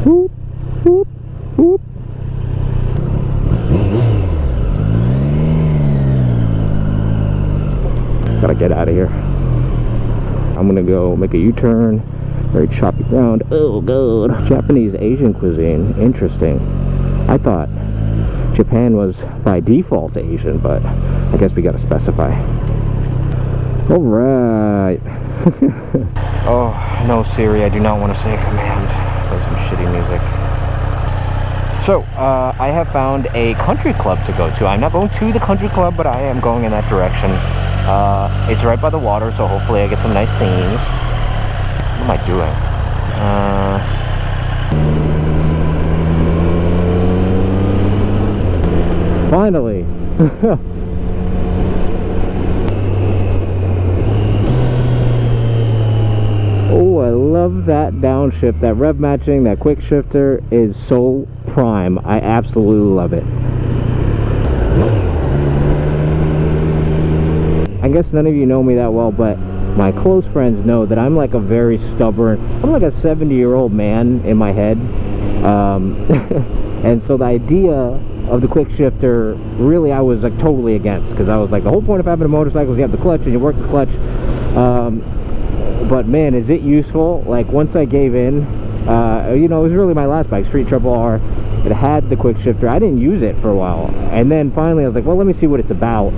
Whoop, whoop, whoop. Gotta get out of here. I'm gonna go make a U-turn. Very choppy ground. Oh god. Japanese Asian cuisine. Interesting. I thought Japan was by default Asian, but I guess we gotta specify. Alright. Oh, no Siri, I do not want to say a command. Play some shitty music. So, I have found a country club to go to. I'm not going to the country club, but I am going in that direction. It's right by the water, so hopefully I get some nice scenes. What am I doing? Finally! Oh, I love that downshift. That rev matching, that quick shifter is so prime. I absolutely love it. I guess none of you know me that well, but my close friends know that I'm like a very stubborn, I'm like a 70-year-old man in my head. And so the idea of the quick shifter, really I was like totally against, because I was like, the whole point of having a motorcycle is you have the clutch and you work the clutch. But man, is it useful. Like once I gave in, you know, it was really my last bike, Street Triple R. It had the quick shifter. I didn't use it for a while, and then finally I was like, well, let me see what it's about.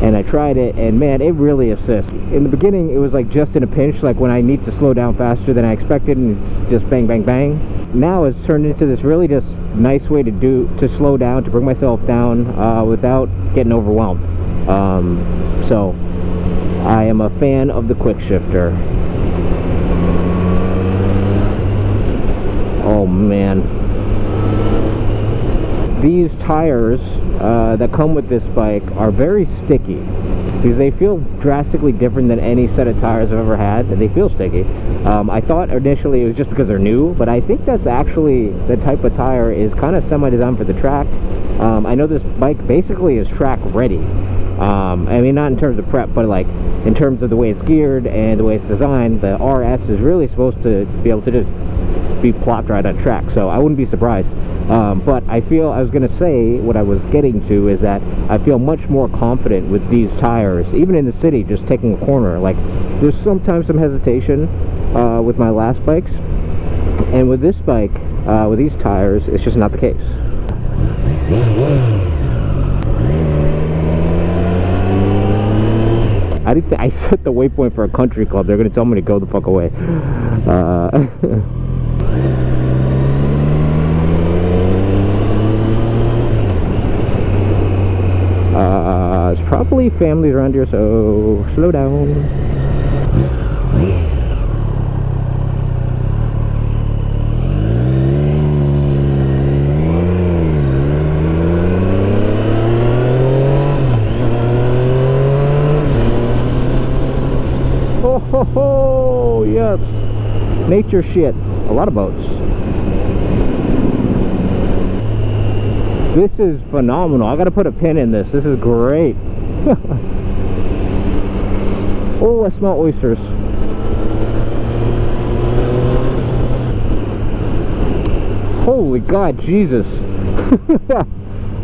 And I tried it, and man, it really assists. In the beginning, it was like just in a pinch, like when I need to slow down faster than I expected, and it's just bang, bang, bang. Now it's turned into this really just nice way to slow down, to bring myself down without getting overwhelmed. So I am a fan of the quick shifter. Oh man, these tires that come with this bike are very sticky, because they feel drastically different than any set of tires I've ever had, and they feel sticky. I thought initially it was just because they're new, but I think that's actually the type of tire is kind of semi-designed for the track. I know this bike basically is track ready. I mean, not in terms of prep, but like in terms of the way it's geared and the way it's designed. The RS is really supposed to be able to just be plopped right on track, so I wouldn't be surprised. But I feel, I was going to say, what I was getting to is that I feel much more confident with these tires, even in the city, just taking a corner. Like, there's sometimes some hesitation with my last bikes, and with this bike, with these tires, it's just not the case. I set the waypoint for a country club. They're going to tell me to go the fuck away. There's probably families around here, so slow down. Oh ho ho, yes, nature shit. A lot of boats. This is phenomenal. I gotta put a pin in this. This is great. Oh, I smell oysters. Holy God, Jesus.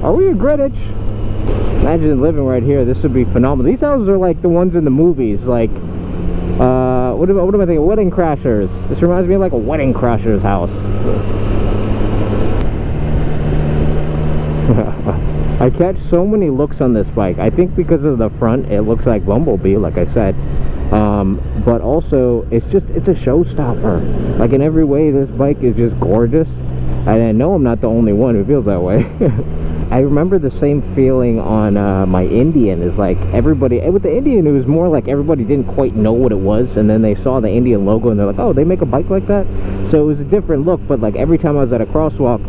Are we in Greenwich? Imagine living right here. This would be phenomenal. These houses are like the ones in the movies, like what am I thinking? Wedding Crashers. This reminds me of like a Wedding Crashers house. I catch so many looks on this bike. I think because of the front, it looks like Bumblebee, like I said. But also, it's a showstopper. Like in every way, this bike is just gorgeous. And I know I'm not the only one who feels that way. I remember the same feeling on my Indian. Is like everybody, with the Indian, it was more like everybody didn't quite know what it was, and then they saw the Indian logo and they're like, oh, they make a bike like that? So it was a different look, but like every time I was at a crosswalk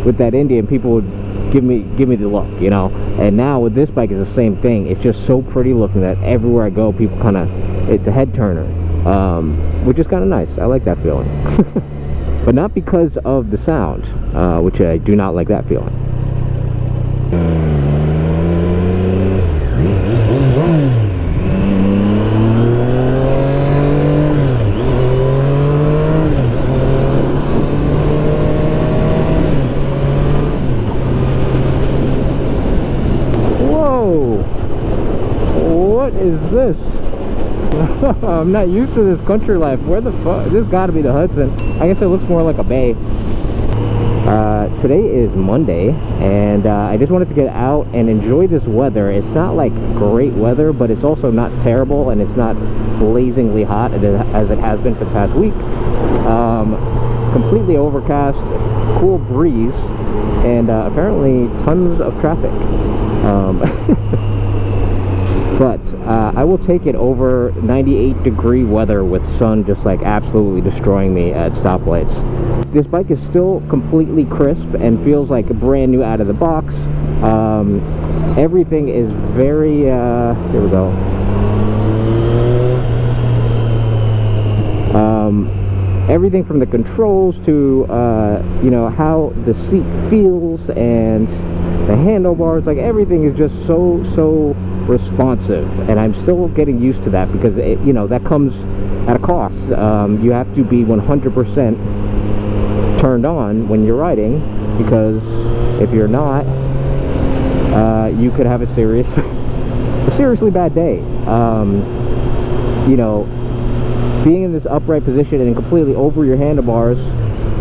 with that Indian, people would give me the look, you know. And now with this bike, it's the same thing. It's just so pretty looking that everywhere I go, people kind of, it's a head turner, which is kind of nice. I like that feeling. But not because of the sound, which I do not like that feeling. What is this? I'm not used to this country life. Where the fuck? This gotta be the Hudson. I guess it looks more like a bay. Today is Monday, and I just wanted to get out and enjoy this weather. It's not like great weather, but it's also not terrible, and it's not blazingly hot as it has been for the past week. Completely overcast, cool breeze, and apparently tons of traffic. But I will take it over 98-degree weather with sun just like absolutely destroying me at stoplights. This bike is still completely crisp and feels like brand new out of the box. Everything is very, here we go. Everything from the controls to, you know, how the seat feels and the handlebars, like everything is just so responsive, and I'm still getting used to that because it, you know, that comes at a cost. You have to be 100% turned on when you're riding, because if you're not, you could have a seriously bad day. You know, being in this upright position and completely over your handlebars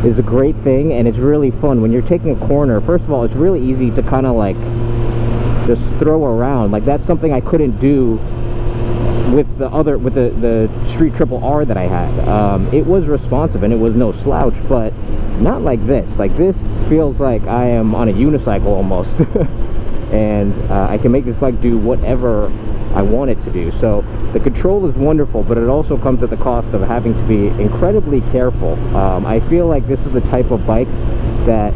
is a great thing, and it's really fun when you're taking a corner. First of all, it's really easy to kind of like just throw around. Like, that's something I couldn't do with the Street Triple R that I had. It was responsive and it was no slouch, but not like this. Like, this feels like I am on a unicycle almost. And I can make this bike do whatever I want it to do. So the control is wonderful, but it also comes at the cost of having to be incredibly careful. I feel like this is the type of bike that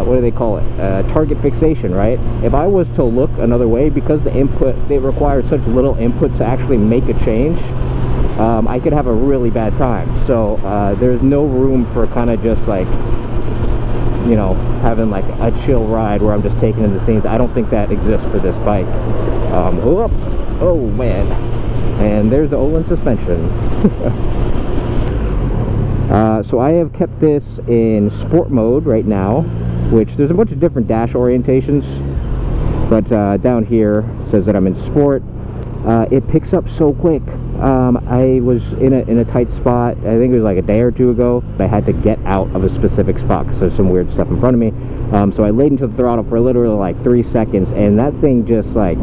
what do they call it? Target fixation, right? If I was to look another way, because the input, they require such little input to actually make a change, I could have a really bad time. So there's no room for kind of just like, you know, having like a chill ride where I'm just taking in the scenes. I don't think that exists for this bike. Oh man, and there's the Olin suspension. So I have kept this in sport mode right now, which there's a bunch of different dash orientations, but down here it says that I'm in sport. It picks up so quick. I was in a tight spot, I think it was like a day or two ago. I had to get out of a specific spot because there's some weird stuff in front of me. So I laid into the throttle for literally like 3 seconds, and that thing just like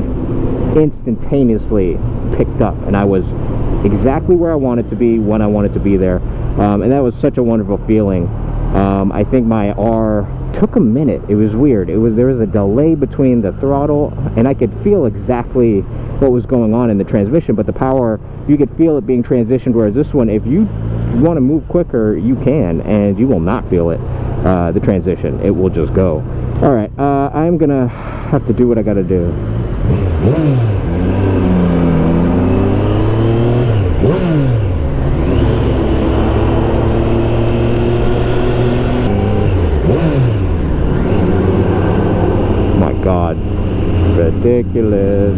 instantaneously picked up, and I was exactly where I wanted to be when I wanted to be there. And that was such a wonderful feeling. I think my R took a minute. It was weird. There was a delay between the throttle, and I could feel exactly what was going on in the transmission, but the power, you could feel it being transitioned, whereas this one, if you want to move quicker, you can, and you will not feel it, the transition. It will just go. All right, I'm gonna have to do what I gotta do. My God, ridiculous.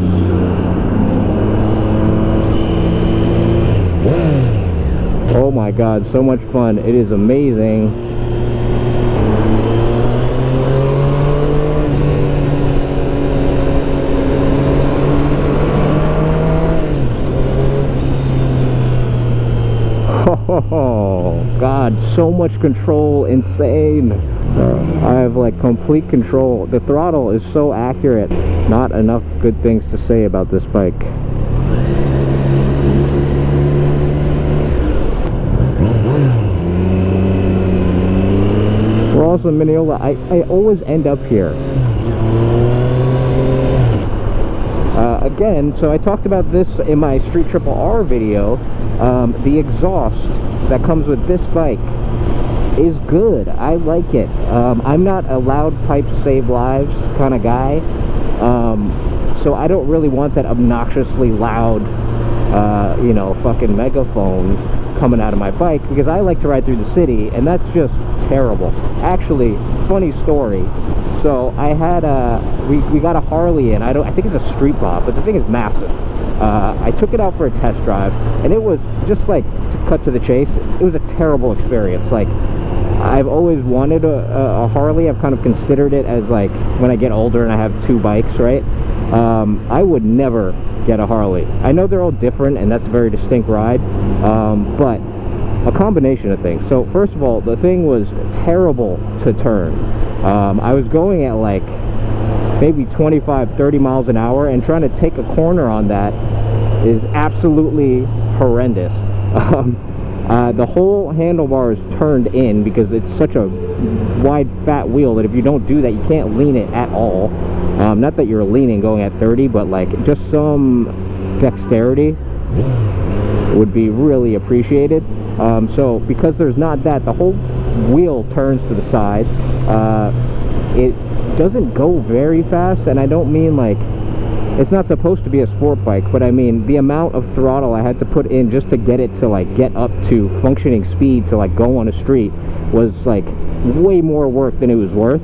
Oh my God, so much fun. It is amazing. Oh God, so much control, insane. I have like complete control. The throttle is so accurate. Not enough good things to say about this bike. We're also in Mineola. I always end up here. Again, so I talked about this in my Street Triple R video. The exhaust that comes with this bike is good. I like it. I'm not a loud pipes save lives kind of guy, so I don't really want that obnoxiously loud you know, fucking megaphone coming out of my bike, because I like to ride through the city, and that's just terrible. Actually, funny story. So I had we got a Harley in. I think it's a street bob, but the thing is massive. I took it out for a test drive, and it was just like, to cut to the chase, it was a terrible experience. Like, I've always wanted a Harley. I've kind of considered it as like, when I get older and I have two bikes, right? I would never get a Harley. I know they're all different and that's a very distinct ride, but a combination of things. So first of all, the thing was terrible to turn. I was going at like maybe 25-30 miles an hour, and trying to take a corner on that is absolutely horrendous. The whole handlebar is turned in because it's such a wide fat wheel that if you don't do that, you can't lean it at all. Not that you're leaning going at 30, but like just some dexterity would be really appreciated. So because there's not that, the whole wheel turns to the side. It doesn't go very fast, and I don't mean like it's not supposed to be a sport bike, but I mean the amount of throttle I had to put in just to get it to like get up to functioning speed to like go on a street was like way more work than it was worth.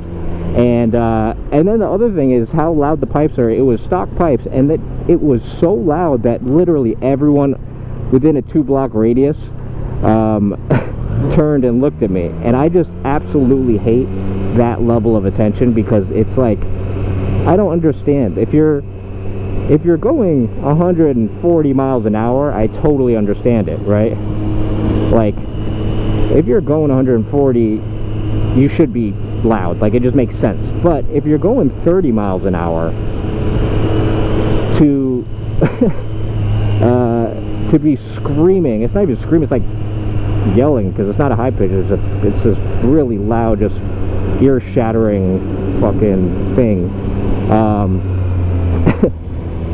And then the other thing is how loud the pipes are. It was stock pipes, and that it was so loud that literally everyone within a 2-block radius turned and looked at me. And I just absolutely hate that level of attention, because it's like, I don't understand. If you're going 140 miles an hour, I totally understand it, right? Like, if you're going 140, you should be loud. Like, it just makes sense. But if you're going 30 miles an hour to to be screaming, it's not even screaming, it's like yelling, because it's not a high pitch, it's this really loud, just ear-shattering fucking thing.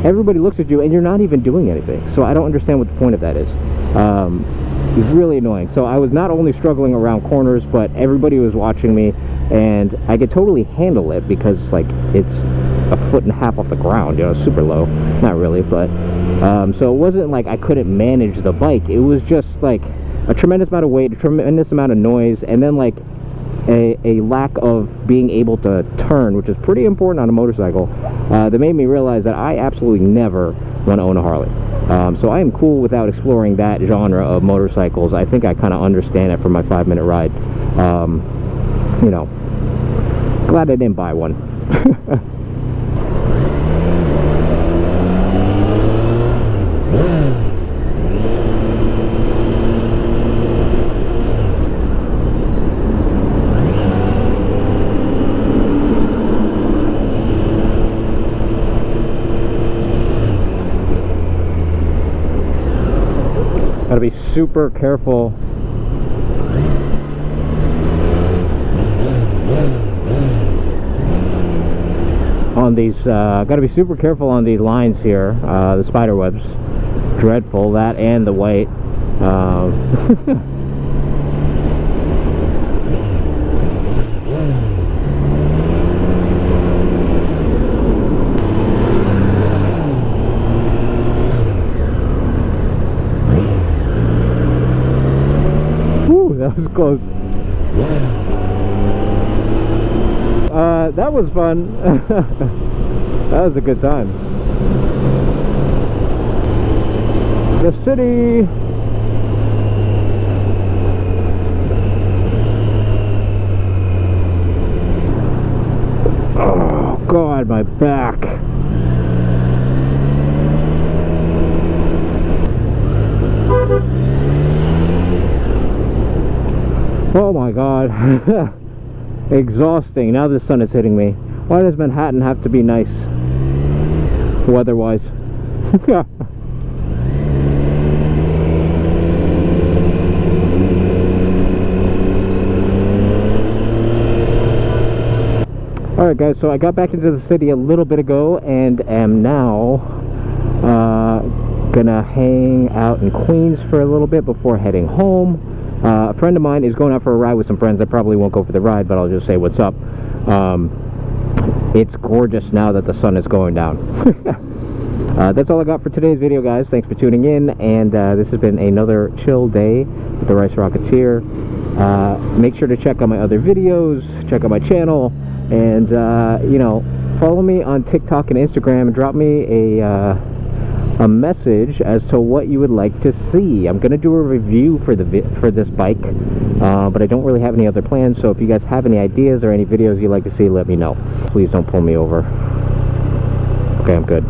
Everybody looks at you and you're not even doing anything, so I don't understand what the point of that is. It's really annoying. So I was not only struggling around corners, but everybody was watching me, and I could totally handle it because like it's 1.5 feet off the ground, you know, super low. Not really, but so it wasn't like I couldn't manage the bike. It was just like a tremendous amount of weight, a tremendous amount of noise, and then like a lack of being able to turn, which is pretty important on a motorcycle, that made me realize that I absolutely never want to own a Harley. So I am cool without exploring that genre of motorcycles. I think I kind of understand it from my 5-minute ride. You know, glad I didn't buy one. Gotta be super careful. On these, gotta be super careful on these lines here. The spider webs, dreadful. That and the white. That was close. That was fun. That was a good time. The city. Oh God, my back. Oh my God. Exhausting. Now the sun is hitting me. Why does Manhattan have to be nice weather-wise? Alright guys, so I got back into the city a little bit ago and am now gonna hang out in Queens for a little bit before heading home. A friend of mine is going out for a ride with some friends. I probably won't go for the ride, but I'll just say what's up. It's gorgeous now that the sun is going down. That's all I got for today's video, guys. Thanks for tuning in, and this has been another chill day with the Rice Rocketeer. Make sure to check out my other videos, check out my channel, and you know, follow me on TikTok and Instagram, and drop me a message as to what you would like to see. I'm gonna do a review for this bike, but I don't really have any other plans. So if you guys have any ideas or any videos you'd like to see, let me know. Please don't pull me over. Okay, I'm good.